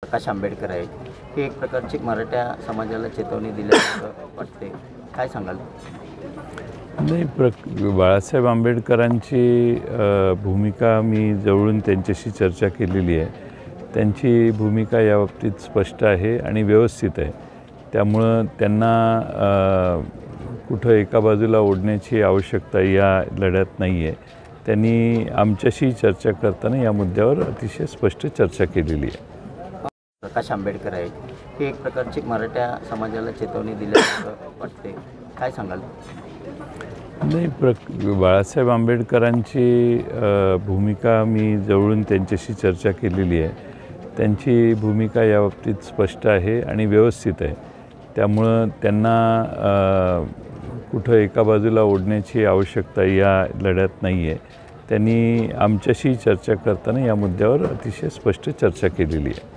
प्रकाश आंबेडकर आहेत. हे एक प्रकारची मराठा समाजाला चेतावणी दिल्यासारखं वाटते. काय सांगाल? नाही, बाळासाहेब आंबेडकरांची भूमिका मी जवळून त्यांच्याशी चर्चा केलेली आहे. त्यांची भूमिका याबाबतीत स्पष्ट आहे आणि व्यवस्थित आहे. त्यामुळं त्यांना कुठं एका बाजूला ओढण्याची आवश्यकता या लढ्यात नाही आहे. त्यांनी आमच्याशी चर्चा करताना या मुद्द्यावर अतिशय स्पष्ट चर्चा केलेली आहे. प्रकाश आंबेडकर आहेत. हे एक प्रकारची मराठा समाजाला चेतावणी दिल्यासारखं वाटते. काय सांगाल? नाही, बाळासाहेब आंबेडकरांची भूमिका मी जवळून त्यांच्याशी चर्चा केलेली आहे. त्यांची भूमिका याबाबतीत स्पष्ट आहे आणि व्यवस्थित आहे. त्यामुळं त्यांना कुठं एका बाजूला ओढण्याची आवश्यकता या लढ्यात नाही आहे. त्यांनी आमच्याशी चर्चा करताना या मुद्द्यावर अतिशय स्पष्ट चर्चा केलेली आहे.